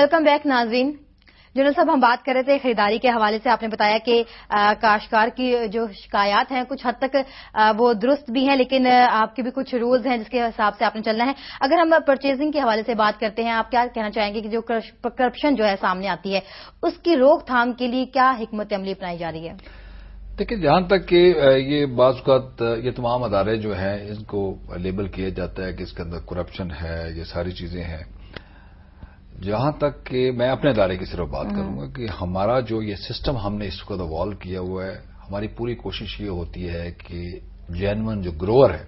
Welcome back ناظرین. General صاحب، ہم بات کر رہے تھے خریداری کے حوالے سے. آپ نے بتایا کہ کاشتکار کی جو شکایات ہیں کچھ حد تک وہ درست بھی ہیں، لیکن آپ کے بھی کچھ رولز ہیں جس کے حساب سے آپ نے چلنا ہے. اگر ہم پرچیزنگ کے حوالے سے بات کرتے ہیں، آپ کیا کہنا چاہیں گے کہ جو کرپشن جو ہے سامنے آتی ہے اس کی روک تھام کے لیے کیا حکمت عملی اپنائی جا رہی ہے؟ دیکھیں، جہاں تک کہ یہ بعض اوقات یہ تمام ادارے جو ہیں ان کو لیبل کیا جاتا ہے کہ اس کے اندر کرپشن ہے، یہ ساری چیزیں ہیں. جہاں تک کہ میں اپنے ادارے کی صرف بات کروں گا کہ ہمارا جو یہ سسٹم ہم نے اس کو ایوالو کیا ہوا ہے، ہماری پوری کوشش یہ ہوتی ہے کہ جینون جو گروور ہے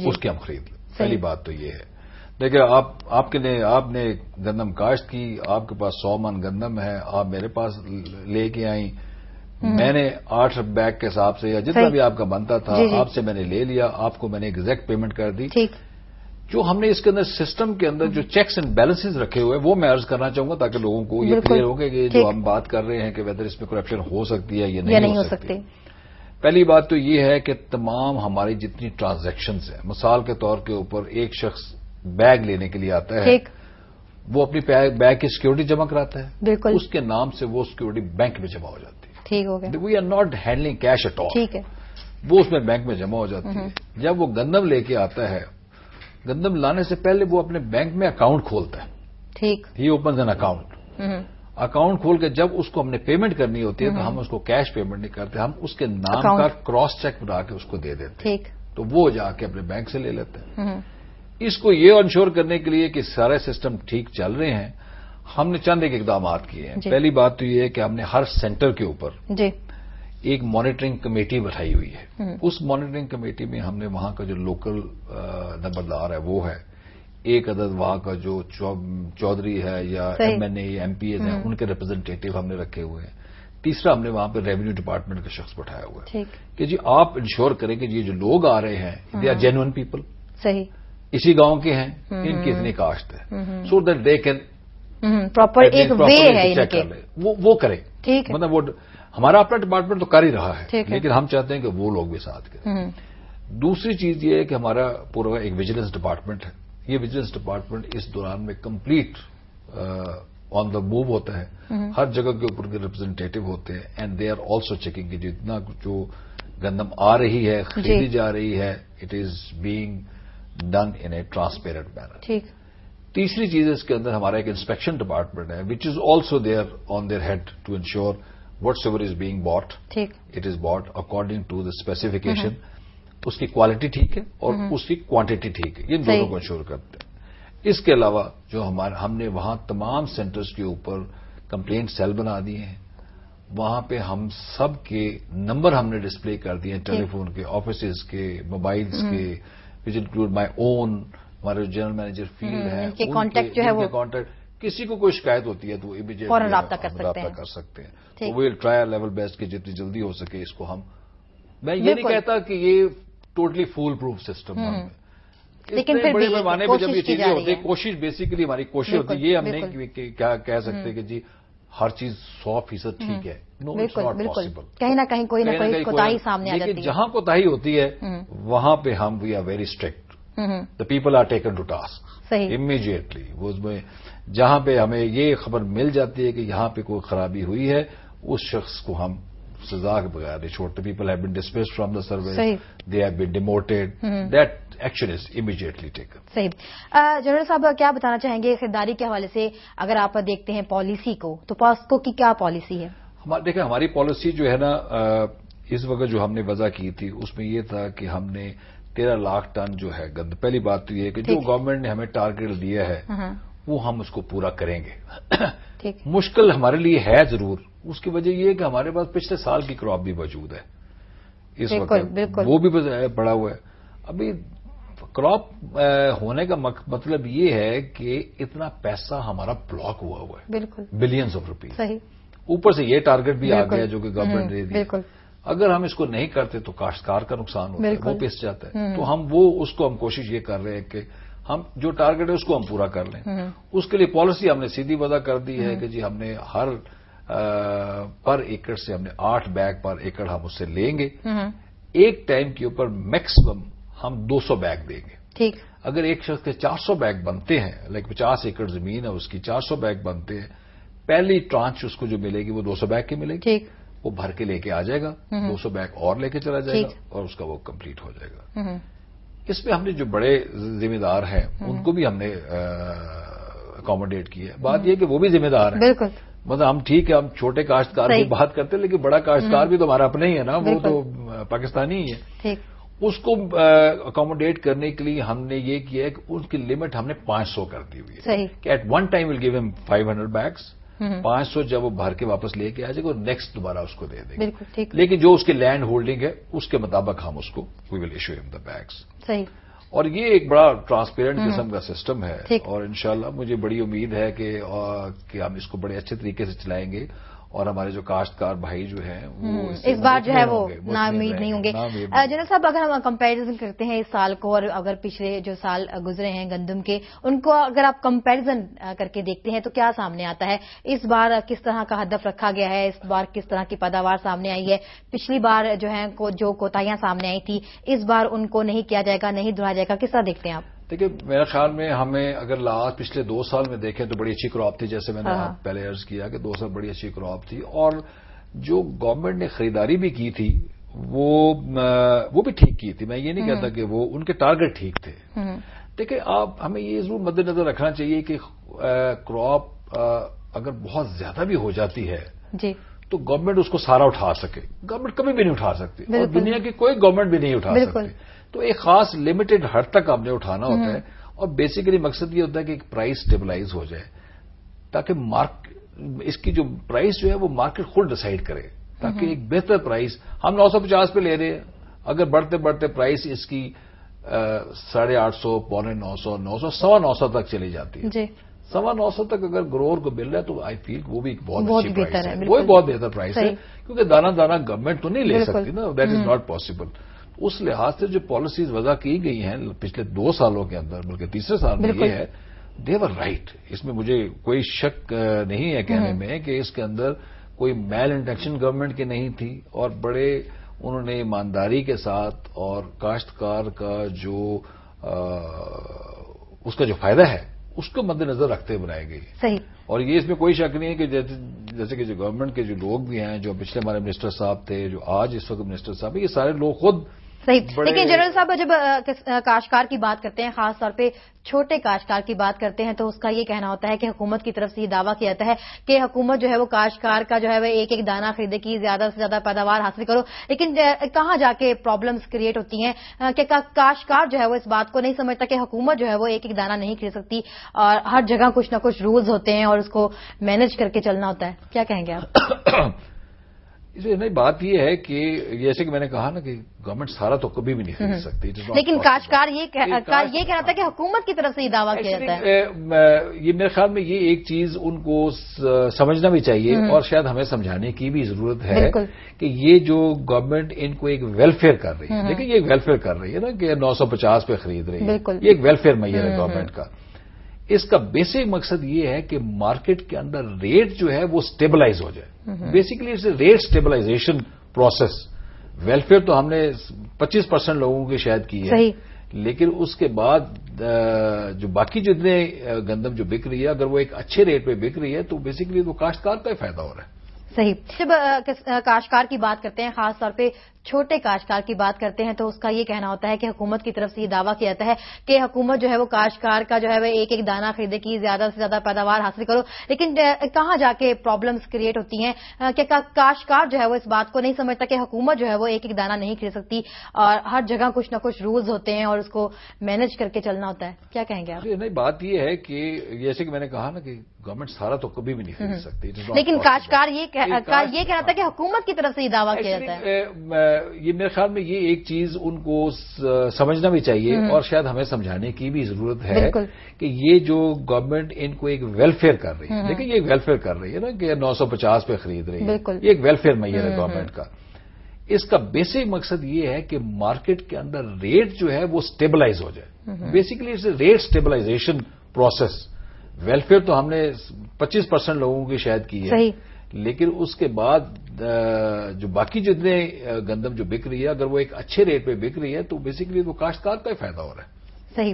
اس کے ہم خرید لیں. پہلی بات تو یہ ہے. دیکھیں، آپ نے گندم کاشت کی، آپ کے پاس 100 من گندم ہے، آپ میرے پاس لے کے آئیں، میں نے 8 بیگ کے حساب سے یا جتنا بھی آپ کا بنتا تھا آپ سے میں نے لے لیا، آپ کو میں نے ایگزیکٹ پیمنٹ کر دی. جو ہم نے اس کے اندر سسٹم کے اندر جو چیکس اینڈ بیلنسز رکھے ہوئے وہ میں عرض کرنا چاہوں گا تاکہ لوگوں کو یہ کلیئر ہو کہ جو ہم بات کر رہے ہیں کہ ویدر اس میں کرپشن ہو سکتی ہے یا نہیں ہو سکتی. پہلی بات تو یہ ہے کہ تمام ہماری جتنی ٹرانزیکشنز ہیں، مثال کے طور کے اوپر ایک شخص بیگ لینے کے لیے آتا ہے، وہ اپنی بیگ کی سیکورٹی جمع کراتا ہے، اس کے نام سے وہ سیکورٹی بینک میں جمع ہو جاتی ہے. We are not handling cash at all, وہ اس میں بینک میں جمع ہو جاتی ہے. جب وہ گندم لے کے آتا ہے، گندم لانے سے پہلے وہ اپنے بینک میں اکاؤنٹ کھولتا ہے. ہی اوپنز این اکاؤنٹ کھول کے جب اس کو ہم نے پیمنٹ کرنی ہوتی ہے تو ہم اس کو کیش پیمنٹ نہیں کرتے، ہم اس کے نام کا کراس چیک بنا کے اس کو دے دیتے ہیں، تو وہ جا کے اپنے بینک سے لے لیتے ہیں. اس کو یہ انشور کرنے کے لیے کہ سارے سسٹم ٹھیک چل رہے ہیں، ہم نے چند ایک اقدامات کیے ہیں. پہلی بات تو یہ ہے کہ ہم نے ہر سینٹر کے اوپر ایک مانیٹرنگ کمیٹی بٹھائی ہوئی ہے. اس مانیٹرنگ کمیٹی میں ہم نے وہاں کا جو لوکل نمبردار ہے وہ ہے، ایک عدد وہاں کا جو چودھری ہے یا ایم این اے یا ایم پی ایز ہیں ان کے ریپرزینٹیٹو ہم نے رکھے ہوئے ہیں. تیسرا ہم نے وہاں پہ ریونیو ڈپارٹمنٹ کا شخص بٹھایا ہوا ہے کہ جی آپ انشور کریں کہ یہ جو لوگ آ رہے ہیں دے آر جینوئن پیپل، اسی گاؤں کے ہیں، ان کی اتنی کاشت ہے، so that they can proper ایک وے ہے وہ کریں. مطلب وہ ہمارا اپنا ڈپارٹمنٹ تو کر ہی رہا ہے، لیکن ہم چاہتے ہیں کہ وہ لوگ بھی ساتھ کریں. دوسری چیز یہ ہے کہ ہمارا پورا ایک ویجیلنس ڈپارٹمنٹ ہے. یہ ویجیلنس ڈپارٹمنٹ اس دوران میں کمپلیٹ آن دا موو ہوتا ہے، ہر جگہ کے اوپر کے ریپرزینٹیٹو ہوتے ہیں، and they are also checking کہ جتنا جو گندم آ رہی ہے خریدی جا رہی ہے it is being done in a transparent manner. تیسری چیز اس کے اندر ہمارا ایک انسپیکشن ڈپارٹمنٹ ہے which is also there on their head to ensure whatsoever is being bought it is bought according to the specification, اس کی quality ٹھیک ہے اور اس کی کوانٹٹی ٹھیک ہے، یہ دونوں کو انشور کرتے ہیں. اس کے علاوہ جو ہم نے وہاں تمام سینٹرز کے اوپر کمپلینٹ سیل بنا دیے ہیں، وہاں پہ ہم سب کے نمبر ہم نے ڈسپلے کر دیے ہیں، ٹیلی فون کے، آفیسز کے، موبائلز کے، وچ انکلوڈ مائی اون. ہمارے جنرل مینیجر فیلڈ ہیں، ان کے کانٹیکٹ، کسی کو کوئی شکایت ہوتی ہے تو فوراً رابطہ کر سکتے ہیں. تو ویل ٹرائی لیول بیسٹ کہ جتنی جلدی ہو سکے اس کو ہم. میں یہ نہیں کہتا کہ یہ ٹوٹلی فول پروف سسٹم ہے، لیکن بڑے پیمانے پہ جب یہ چیزیں ہوتی ہیں، کوشش بیسیکلی ہماری کوشش ہوتی ہے، یہ ہم نہیں کیا کہہ سکتے کہ جی ہر چیز 100% ٹھیک ہے. نو، اٹس ناٹ پاسبل. کہیں نہ کہیں کوئی نہ کوئی کوتاہی سامنے آ جاتی ہے. لیکن جہاں کوتاہی ہوتی ہے وہاں پہ ہم we are very strict. The people are taken to task immediately. جہاں پہ ہمیں یہ خبر مل جاتی ہے کہ یہاں پہ کوئی خرابی ہوئی ہے اس شخص کو ہم سزا کے بغیر نہیں چھوڑتے. People have been dismissed from the service, they have been demoted, that action is immediately taken. صحیح. جنرل صاحب کیا بتانا چاہیں گے خریداری کے حوالے سے؟ اگر آپ دیکھتے ہیں پالیسی کو تو پاسکو کی کیا پالیسی ہے؟ دیکھیں، ہماری پالیسی جو ہے نا اس وقت جو ہم نے وضع کی تھی اس میں یہ تھا کہ ہم نے 13 لاکھ ٹن جو ہے گند. پہلی بات تو یہ ہے کہ جو گورنمنٹ نے ہمیں ٹارگیٹ دیا ہے وہ ہم اس کو پورا کریں گے. مشکل ہمارے لیے ہے ضرور، اس کی وجہ یہ ہے کہ ہمارے پاس پچھلے سال کی کراپ بھی موجود ہے اس وقت، وہ بھی پڑا ہوا ہے. ابھی کراپ ہونے کا مطلب یہ ہے کہ اتنا پیسہ ہمارا بلاک ہوا ہے، بلینز آف روپیز. اوپر سے یہ ٹارگیٹ بھی آ گیا جو کہ گورنمنٹ نے دیا. اگر ہم اس کو نہیں کرتے تو کاشتکار کا نقصان ہوتا ہے، وہ پس جاتا ہے. تو اس کو ہم کوشش یہ کر رہے ہیں کہ ہم جو ٹارگیٹ ہے اس کو ہم پورا کر لیں. اس کے لیے پالیسی ہم نے سیدھی وضع کر دی ہے کہ جی ہم نے ہر پر ایکڑ سے ہم نے 8 بیگ پر ایکڑ ہم اس سے لیں گے. ایک ٹائم کے اوپر میکسیمم ہم 200 بیگ دیں گے. اگر ایک شخص کے 400 بیگ بنتے ہیں، لائک 50 ایکڑ زمین ہے اس کی 400 بیگ بنتے ہیں، پہلی ٹرانچ اس کو جو ملے گی وہ 200 بیگ کی ملے گی. ٹھیک. وہ بھر کے لے کے آ جائے گا, 200 بیگ اور لے کے چلا جائے گا اور اس کا وہ کمپلیٹ ہو جائے گا. اس میں ہم نے جو بڑے ذمہ دار ہیں ان کو بھی ہم نے اکوموڈیٹ کیا ہے. بات یہ کہ وہ بھی ذمہ دار ہیں. بالکل. مطلب ہم ٹھیک ہے, ہم چھوٹے کاشتکار کی بات کرتے ہیں, لیکن بڑا کاشتکار بھی تو ہمارا اپنا ہی ہے نا, وہ تو پاکستانی ہی ہے. ٹھیک. اس کو اکوموڈیٹ کرنے کے لیے ہم نے یہ کیا ہے کہ ان کی لمٹ ہم نے 500 کر دی ہوئی ہے کہ at one time will give ہم 500 بیگس. 500 جب وہ بھر کے واپس لے کے آ جائے گا, نیکسٹ دوبارہ اس کو دے دیں گے. لیکن جو اس کی لینڈ ہولڈنگ ہے اس کے مطابق ہم اس کو وی ول ایشو ہم دا بیگس. صحیح. اور یہ ایک بڑا ٹرانسپیرنٹ قسم کا سسٹم ہے, اور انشاءاللہ مجھے بڑی امید ہے کہ ہم اس کو بڑے اچھے طریقے سے چلائیں گے, اور ہمارے جو کاشتکار بھائی جو ہیں وہ اس بار جو ہے وہ نا امید نہیں ہوں گے. جنرل صاحب, اگر ہم کمپیریزن کرتے ہیں اس سال کو اور اگر پچھلے جو سال گزرے ہیں گندم کے, ان کو اگر آپ کمپیریزن کر کے دیکھتے ہیں تو کیا سامنے آتا ہے؟ اس بار کس طرح کا ہدف رکھا گیا ہے؟ اس بار کس طرح کی پیداوار سامنے آئی ہے؟ پچھلی بار جو ہے جو کوتاہیاں سامنے آئی تھی, اس بار ان کو نہیں کیا جائے گا, نہیں دہرایا جائے گا, کس طرح دیکھتے ہیں آپ؟ دیکھیے, میرے خیال میں ہمیں اگر پچھلے 2 سال میں دیکھیں تو بڑی اچھی کراپ تھی, جیسے میں نے پہلے عرض کیا کہ 2 سال بڑی اچھی کراپ تھی, اور جو گورنمنٹ نے خریداری بھی کی تھی وہ بھی ٹھیک کی تھی. میں یہ نہیں کہتا کہ وہ ان کے ٹارگٹ ٹھیک تھے. دیکھیں, ہمیں یہ ضرور مد نظر رکھنا چاہیے کہ کراپ اگر بہت زیادہ بھی ہو جاتی ہے تو گورنمنٹ اس کو سارا اٹھا سکے. گورنمنٹ کبھی بھی نہیں اٹھا سکتی, اور دنیا کی کوئی گورنمنٹ بھی نہیں اٹھا سکتی. تو ایک خاص لمیٹڈ حد تک آپ نے اٹھانا ہوتا ہے, اور بیسیکلی مقصد یہ ہوتا ہے کہ ایک پرائز اسٹیبلائز ہو جائے, تاکہ اس کی جو پرائز جو ہے وہ مارکیٹ خود ڈیسائیڈ کرے, تاکہ ایک بہتر پرائز. ہم 950 پہ لے رہے ہیں, اگر بڑھتے بڑھتے پرائز اس کی 850, 950, 900, 950 تک چلی جاتی ہے. 950 تک اگر گروور کو مل رہا ہے تو آئی فیل وہ بھی بہت اچھی پرائز ہے, وہ بہت بہتر پرائز ہے, کیونکہ دانا دانا گورنمنٹ تو نہیں لے سکتی نا, دیٹ از ناٹ پاسبل. اس لحاظ سے جو پالیسیز وضع کی گئی ہیں پچھلے 2 سالوں کے اندر, بلکہ تیسرے سال میں یہ ہے, دے ور رائٹ. اس میں مجھے کوئی شک نہیں ہے کہنے میں کہ اس کے اندر کوئی میل انٹینشن گورنمنٹ کی نہیں تھی, اور بڑے انہوں نے ایمانداری کے ساتھ اور کاشتکار کا جو اس کا جو فائدہ ہے اس کو مد نظر رکھتے بنائی گئی. صحیح. اور یہ اس میں کوئی شک نہیں ہے کہ جیسے کہ جو گورنمنٹ کے جو لوگ بھی ہیں, جو پچھلے ہمارے منسٹر صاحب تھے, جو آج اس وقت منسٹر صاحب ہیں, یہ سارے لوگ خود صحیح. لیکن جنرل صاحب, جب کاشتکار کی بات کرتے ہیں, خاص طور پہ چھوٹے کاشتکار کی بات کرتے ہیں, تو اس کا یہ کہنا ہوتا ہے کہ حکومت کی طرف سے یہ دعویٰ کیا جاتا ہے کہ حکومت جو ہے وہ کاشتکار کا جو ہے وہ ایک ایک دانہ خریدے کی, زیادہ سے زیادہ پیداوار حاصل کرو. لیکن کہاں جا کے پرابلمز کریٹ ہوتی ہیں کہ کاشتکار جو ہے وہ اس بات کو نہیں سمجھتا کہ حکومت جو ہے وہ ایک ایک دانہ نہیں خرید سکتی, اور ہر جگہ کچھ نہ کچھ رولز ہوتے ہیں اور اس کو مینج کر کے چلنا ہوتا ہے. کیا کہیں گے آپ؟ نہیں, بات یہ ہے کہ جیسے کہ میں نے کہا نا کہ گورنمنٹ سارا تو کبھی بھی نہیں خرید سکتی, لیکن کاشتکار یہ کہنا تھا کہ حکومت کی طرف سے یہ دعویٰ کیا جاتا ہے. یہ میرے خیال میں یہ ایک چیز ان کو سمجھنا بھی چاہیے, اور شاید ہمیں سمجھانے کی بھی ضرورت ہے کہ یہ جو گورنمنٹ ان کو ایک ویلفیئر کر رہی ہے. لیکن یہ ایک ویلفیئر کر رہی ہے نا کہ 950 پہ خرید رہی ہے, یہ ایک ویلفیئر میئر ہے گورنمنٹ کا. اس کا بیسک مقصد یہ ہے کہ مارکیٹ کے اندر ریٹ جو ہے وہ اسٹیبلائز ہو جائے. Basically it's a rate stabilization process. Welfare تو ہم نے 25% لوگوں کی شاید کی ہے, لیکن اس کے بعد جو باقی جتنے گندم جو بک رہی ہے, اگر وہ ایک اچھے ریٹ پہ بک رہی ہے تو بیسیکلی وہ کاشتکار کا ہی فائدہ ہو رہا ہے. صحیح. جب کاشتکار کی بات کرتے ہیں, خاص طور پہ چھوٹے کاشتکار کی بات کرتے ہیں, تو اس کا یہ کہنا ہوتا ہے کہ حکومت کی طرف سے یہ دعویٰ کیا جاتا ہے کہ حکومت جو ہے وہ کاشتکار کا جو ہے وہ ایک ایک دانہ خریدے کی, زیادہ سے زیادہ پیداوار حاصل کرو. لیکن کہاں جا کے پرابلمز کریٹ ہوتی ہیں کہ کاشتکار جو ہے وہ اس بات کو نہیں سمجھتا کہ حکومت جو ہے وہ ایک ایک دانہ نہیں خرید سکتی, اور ہر جگہ کچھ نہ کچھ رولز ہوتے ہیں اور اس کو مینج کر کے چلنا ہوتا ہے. کیا کہیں گے آپ؟ نہیں, بات یہ ہے کہ جیسے کہ میں نے کہا نا کہ گورنمنٹ سارا تو کبھی بھی نہیں خرید سکتی, لیکن کاشتکار یہ کہنا تھا کہ حکومت کی طرف سے یہ دعویٰ کیا جاتا ہے. یہ میرے خیال میں یہ ایک چیز ان کو سمجھنا بھی چاہیے, اور شاید ہمیں سمجھانے کی بھی ضرورت ہے کہ یہ جو گورنمنٹ ان کو ایک ویلفیئر کر رہی ہے. لیکن یہ ایک ویلفیئر کر رہی ہے نا کہ 950 پہ خرید رہی ہے, یہ ایک ویلفیئر میئر ہے گورنمنٹ کا. اس کا بیسک مقصد یہ ہے کہ مارکیٹ کے اندر ریٹ جو ہے وہ اسٹیبلائز ہو جائے. Basically it's a rate stabilization process. Welfare تو ہم نے 25% لوگوں کی شاید کی ہے, لیکن اس کے بعد جو باقی جتنے گندم جو بک رہی ہے, اگر وہ ایک اچھے ریٹ پہ بک رہی ہے تو بیسیکلی وہ کاشتکار کا ہی فائدہ ہو رہا ہے. صحیح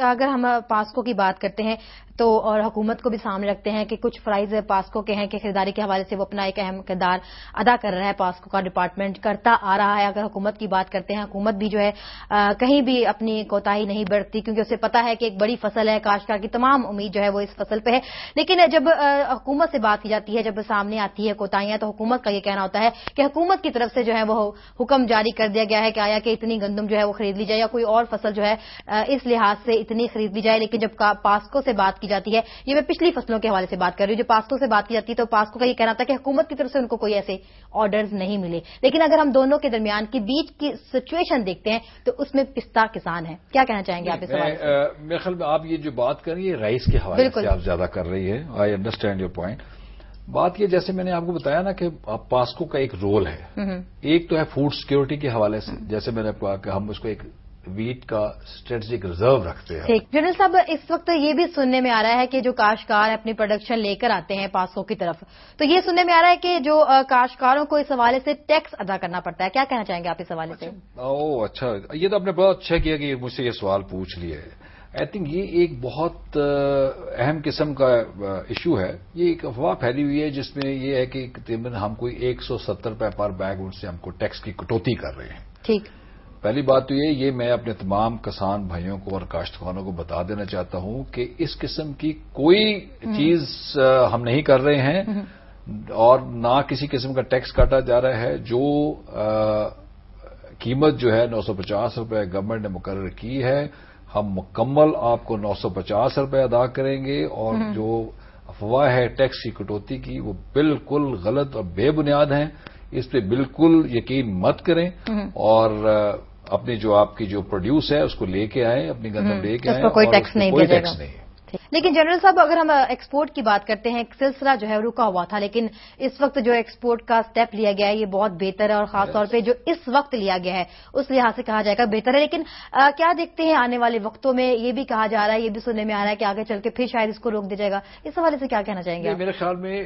اگر ہم پاسکو کی بات کرتے ہیں تو اور حکومت کو بھی سامنے رکھتے ہیں کہ کچھ فرائض پاسکو کے ہیں کہ خریداری کے حوالے سے وہ اپنا ایک اہم کردار ادا کر رہا ہے, پاسکو کا ڈپارٹمنٹ کرتا آ رہا ہے. اگر حکومت کی بات کرتے ہیں, حکومت بھی جو ہے کہیں بھی اپنی کوتاہی نہیں برتتی, کیونکہ اسے پتا ہے کہ ایک بڑی فصل ہے, کاشتکار کی تمام امید جو ہے وہ اس فصل پہ ہے. لیکن جب حکومت سے بات کی جاتی ہے, جب سامنے آتی ہے کوتاہیاں, تو حکومت کا یہ کہنا ہوتا ہے کہ حکومت کی طرف سے جو ہے وہ حکم جاری کر دیا گیا ہے کہ آیا کہ اتنی گندم جو ہے وہ خرید لی جائے یا کوئی اور فصل جو ہے اس لحاظ سے اتنی خرید لی جائے. لیکن جب پاسکو سے بات کی جاتی ہے, یہ میں پچھلی فصلوں کے حوالے سے بات کر رہی ہوں, جو پاسکو سے بات کی جاتی ہے تو پاسکو کا یہ کہنا تھا کہ حکومت کی طرف سے ان کو کوئی ایسے آرڈرز نہیں ملے. لیکن اگر ہم دونوں کے درمیان کی بیچ کی سچویشن دیکھتے ہیں تو اس میں پستہ کسان ہے. کیا کہنا چاہیں گے آپ اس حوالے سے؟ میرے خیال میں آپ یہ جو بات کر رہی ہے رائس کے حوالے سے آپ زیادہ کر رہی ہے. I understand your point. بات یہ جیسے میں نے آپ کو بتایا نا کہ پاسکو کا ایک رول ہے, ایک تو ہے فوڈ سیکورٹی کے حوالے سے, جیسے میں نے کہا کہ ہم اس کو ایک ویٹ کا اسٹریٹجک ریزرو رکھتے ہیں. ٹھیک جنرل صاحب, اس وقت یہ بھی سننے میں آ رہا ہے کہ جو کاشتکار اپنی پروڈکشن لے کر آتے ہیں پاسکو کی طرف, تو یہ سننے میں آ رہا ہے کہ جو کاشتکاروں کو اس حوالے سے ٹیکس ادا کرنا پڑتا ہے. کیا کہنا چاہیں گے آپ اس حوالے سے؟ اچھا, یہ تو آپ نے بہت اچھا کیا کہ مجھ سے یہ سوال پوچھ لیا ہے. آئی تھنک یہ ایک بہت اہم قسم کا ایشو ہے. یہ ایک افواہ پھیلی ہوئی ہے جس میں یہ ہے کہ تقریباً ہم کوئی 170 روپے پر بیگ ان سے ہم کو ٹیکس کی کٹوتی کر رہے ہیں. ٹھیک, پہلی بات تو یہ میں اپنے تمام کسان بھائیوں کو اور کاشتکاروں کو بتا دینا چاہتا ہوں کہ اس قسم کی کوئی چیز ہم نہیں کر رہے ہیں اور نہ کسی قسم کا ٹیکس کاٹا جا رہا ہے. جو قیمت جو ہے 950 روپے گورنمنٹ نے مقرر کی ہے, ہم مکمل آپ کو 950 روپے ادا کریں گے. اور جو افواہ ہے ٹیکس کی کٹوتی کی, وہ بالکل غلط اور بے بنیاد ہیں. اس پہ بالکل یقین مت کریں اور اپنی جو آپ کی جو پروڈیوس ہے اس کو لے کے آئیں, اپنی گندم لے کے آئیں, کوئی ٹیکس نہیں کوئی ٹیکس نہیں. لیکن جنرل صاحب, اگر ہم ایکسپورٹ کی بات کرتے ہیں, ایک سلسلہ جو ہے رکا ہوا تھا, لیکن اس وقت جو ایکسپورٹ کا سٹیپ لیا گیا ہے یہ بہت بہتر ہے, اور خاص طور پہ جو اس وقت لیا گیا ہے اس لحاظ سے کہا جائے گا بہتر ہے. لیکن کیا دیکھتے ہیں آنے والے وقتوں میں, یہ بھی کہا جا رہا ہے, یہ بھی سننے میں آ رہا ہے کہ آگے چل کے پھر شاید اس کو روک دیا جائے گا. اس حوالے سے کیا کہنا چاہیں گے؟ میرے خیال میں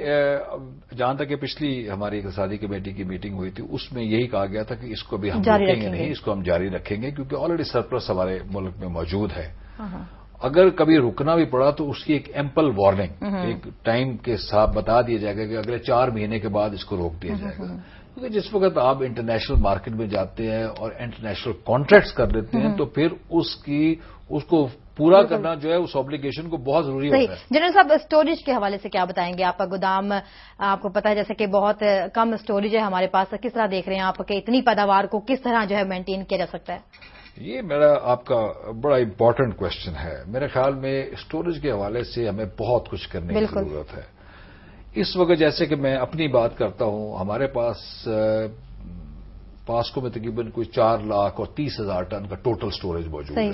جہاں تک کہ پچھلی ہماری اقتصادی کمیٹی کی میٹنگ ہوئی تھی اس میں یہی کہا گیا تھا کہ اس کو بھی ہم روکیں گے نہیں, اس کو ہم جاری رکھیں گے, کیونکہ آلریڈی سرپلس ہمارے ملک میں موجود ہے. اگر کبھی رکنا بھی پڑا تو اس کی ایک ایمپل وارننگ ایک ٹائم کے ساتھ بتا دیا جائے گا کہ اگلے 4 مہینے کے بعد اس کو روک دیا جائے گا. کیونکہ جس وقت آپ انٹرنیشنل مارکیٹ میں جاتے ہیں اور انٹرنیشنل کانٹریکٹس کر لیتے ہیں تو پھر اس کو پورا کرنا جو ہے اس آبلیگیشن کو بہت ضروری ہوتا ہے. جنرل صاحب, اسٹوریج کے حوالے سے کیا بتائیں گے؟ آپ کا گودام آپ کو پتا ہے جیسے کہ بہت کم اسٹوریج ہے ہمارے پاس, کس طرح دیکھ رہے ہیں آپ کہ اتنی پیداوار کو کس طرح جو ہے مینٹین کیا جا سکتا ہے؟ یہ میرا آپ کا بڑا امپورٹنٹ کوشچن ہے. میرے خیال میں اسٹوریج کے حوالے سے ہمیں بہت کچھ کرنے کی ضرورت ہے. اس وقت جیسے کہ میں اپنی بات کرتا ہوں, ہمارے پاسکو میں تقریباً کوئی 4,30,000 ٹن کا ٹوٹل اسٹوریج موجود ہے.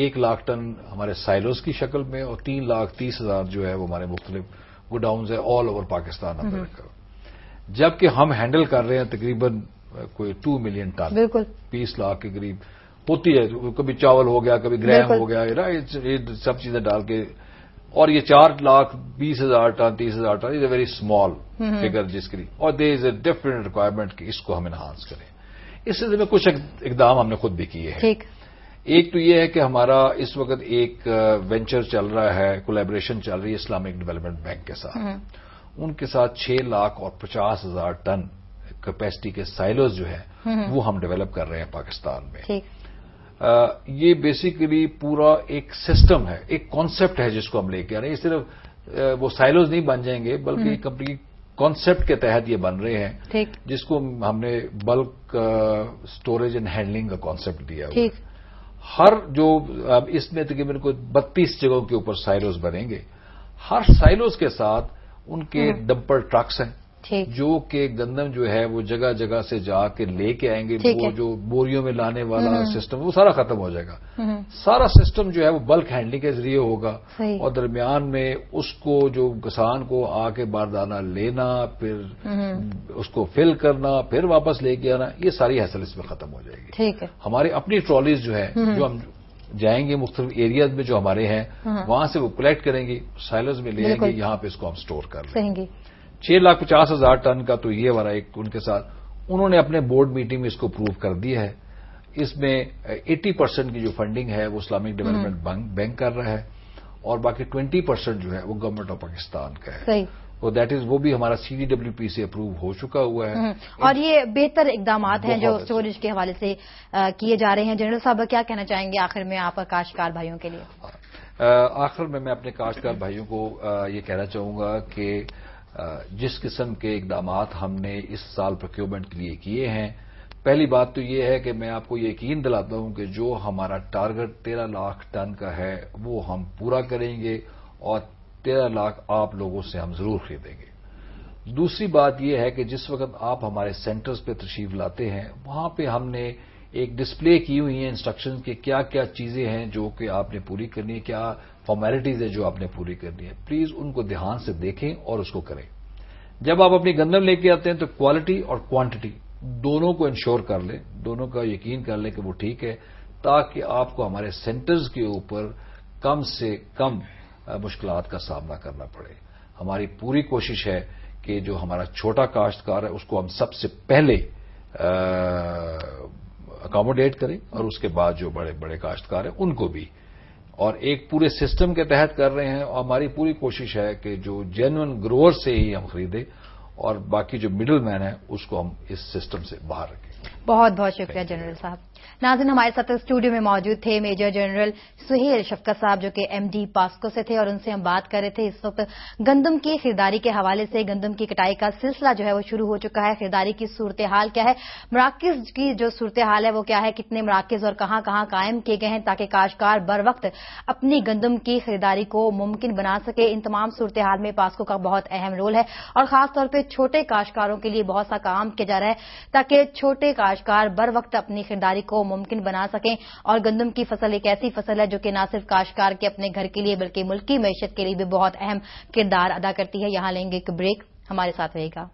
1 لاکھ ٹن ہمارے سائلوز کی شکل میں اور 3,30,000 جو ہے وہ ہمارے مختلف گوڈاؤنز ہیں آل اوور پاکستان ہم نے رکھا. جبکہ ہم ہینڈل کر رہے ہیں تقریباً کوئی 2 ملین ٹن, 20 لاکھ کے قریب ہوتی ہے. کبھی چاول ہو گیا, کبھی گرام ہو گیا, یہ سب چیزیں ڈال کے, اور یہ 4,20,000 ton 30,000 ton is a very small figure جس کے لیے, اور دیر از اے ڈفرنٹ ریکوائرمنٹ کہ اس کو ہم انہانس کریں. اس سلسلے میں کچھ اقدام ہم نے خود بھی کیے ہیں. ایک تو یہ ہے کہ ہمارا اس وقت ایک وینچر چل رہا ہے, کولیبریشن چل رہی ہے اسلامک ڈیولپمنٹ بینک کے ساتھ. ان کے ساتھ 6,50,000 ٹن کیپیسٹی کے سائلوز جو ہیں وہ ہم ڈیولپ کر رہے ہیں پاکستان میں. یہ بیسیکلی پورا ایک سسٹم ہے, ایک کانسیپٹ ہے جس کو ہم لے کے آ رہے ہیں. یہ صرف وہ سائلوز نہیں بن جائیں گے بلکہ ایک کمپلیٹ کانسیپٹ کے تحت یہ بن رہے ہیں, جس کو ہم نے بلک اسٹوریج اینڈ ہینڈلنگ کا کانسیپٹ دیا ہوا ہے. ہر جو اس میں تقریباً کوئی 32 جگہوں کے اوپر سائلوز بنیں گے. ہر سائلوز کے ساتھ ان کے ڈمپر ٹرکس ہیں جو کہ گندم جو ہے وہ جگہ جگہ سے جا کے لے کے آئیں گے. وہ جو بوریوں میں لانے والا سسٹم وہ سارا ختم ہو جائے گا. سارا سسٹم جو ہے وہ بلک ہینڈلنگ کے ذریعے ہوگا, اور درمیان میں اس کو جو کسان کو آ کے باردانہ لینا, پھر اس کو فل کرنا, پھر واپس لے کے آنا, یہ ساری حیثیت اس میں ختم ہو جائے گی. ہماری اپنی ٹرالیز جو ہے جو ہم جائیں گے مختلف ایریاز میں جو ہمارے ہیں وہاں سے وہ کلیکٹ کریں گی, سائلرز میں لے آئیں گے, یہاں پہ اس کو ہم سٹور کر لیں گے. 6,50,000 ٹن کا تو یہ ہمارا ایک ان کے ساتھ انہوں نے اپنے بورڈ میٹنگ میں اس کو پروو کر دیا ہے. اس میں 80% کی جو فنڈنگ ہے وہ اسلامک ڈیولپمنٹ بینک کر رہا ہے اور باقی 20% جو ہے وہ گورنمنٹ آف پاکستان کا ہے. وہ دیٹ از وہ بھی ہمارا CDWP سے اپروو ہو چکا ہوا ہے. اور یہ بہتر اقدامات ہیں جو اسٹوریج کے حوالے سے کیے جا رہے ہیں. جنرل صاحب کیا کہنا چاہیں گے آخر میں آپ کاشتکار بھائیوں کے لیے؟ آخر میں اپنے کاشتکار بھائیوں کو یہ کہنا چاہوں گا کہ جس قسم کے اقدامات ہم نے اس سال پروکیورمنٹ کے لیے کیے ہیں، پہلی بات تو یہ ہے کہ میں آپ کو یقین دلاتا ہوں کہ جو ہمارا ٹارگٹ 13 لاکھ ٹن کا ہے وہ ہم پورا کریں گے اور 13 لاکھ آپ لوگوں سے ہم ضرور خریدیں گے. دوسری بات یہ ہے کہ جس وقت آپ ہمارے سینٹرز پہ تشریف لاتے ہیں وہاں پہ ہم نے ایک ڈسپلے کی ہوئی ہیں انسٹرکشن کہ کیا کیا چیزیں ہیں جو کہ آپ نے پوری کرنی ہے، کیا فارمیلٹیز ہیں جو آپ نے پوری کرنی ہے. پلیز ان کو دھیان سے دیکھیں اور اس کو کریں. جب آپ اپنی گندم لے کے آتے ہیں تو کوالٹی اور کوانٹٹی دونوں کو انشور کر لیں، دونوں کا یقین کر لیں کہ وہ ٹھیک ہے، تاکہ آپ کو ہمارے سینٹرز کے اوپر کم سے کم مشکلات کا سامنا کرنا پڑے. ہماری پوری کوشش ہے کہ جو ہمارا چھوٹا کاشتکار ہے اس کو ہم سب سے پہلے اکاموڈیٹ کریں اور اس کے بعد جو بڑے بڑے کاشتکار ہیں ان کو بھی، اور ایک پورے سسٹم کے تحت کر رہے ہیں. اور ہماری پوری کوشش ہے کہ جو جینوئن گروور سے ہی ہم خریدیں اور باقی جو مڈل مین ہے اس کو ہم اس سسٹم سے باہر رکھیں. بہت بہت شکریہ جنرل صاحب. ناظرین، ہمارے ساتھ اسٹوڈیو میں موجود تھے میجر جنرل سہیل شفقت صاحب جو کہ MD پاسکو سے تھے، اور ان سے ہم بات کر رہے تھے اس وقت گندم کی خریداری کے حوالے سے. گندم کی کٹائی کا سلسلہ جو ہے وہ شروع ہو چکا ہے. خریداری کی صورتحال کیا ہے، مراکز کی جو صورتحال ہے وہ کیا ہے، کتنے مراکز اور کہاں کہاں قائم کیے گئے ہیں تاکہ کاشتکار بر وقت اپنی گندم کی خریداری کو ممکن بنا سکے. ان تمام صورتحال میں پاسکو کا بہت اہم رول ہے اور خاص طور پہ چھوٹے کاشتکاروں کے لیے بہت سا کام کیا جا رہا ہے تاکہ چھوٹے کاشتکار بر وقت اپنی خریداری کو ممکن بنا سکیں. اور گندم کی فصل ایک ایسی فصل ہے جو کہ نہ صرف کاشتکار کے اپنے گھر کے لیے بلکہ ملکی معیشت کے لیے بھی بہت اہم کردار ادا کرتی ہے. یہاں لیں گے ایک بریک، ہمارے ساتھ رہے گا.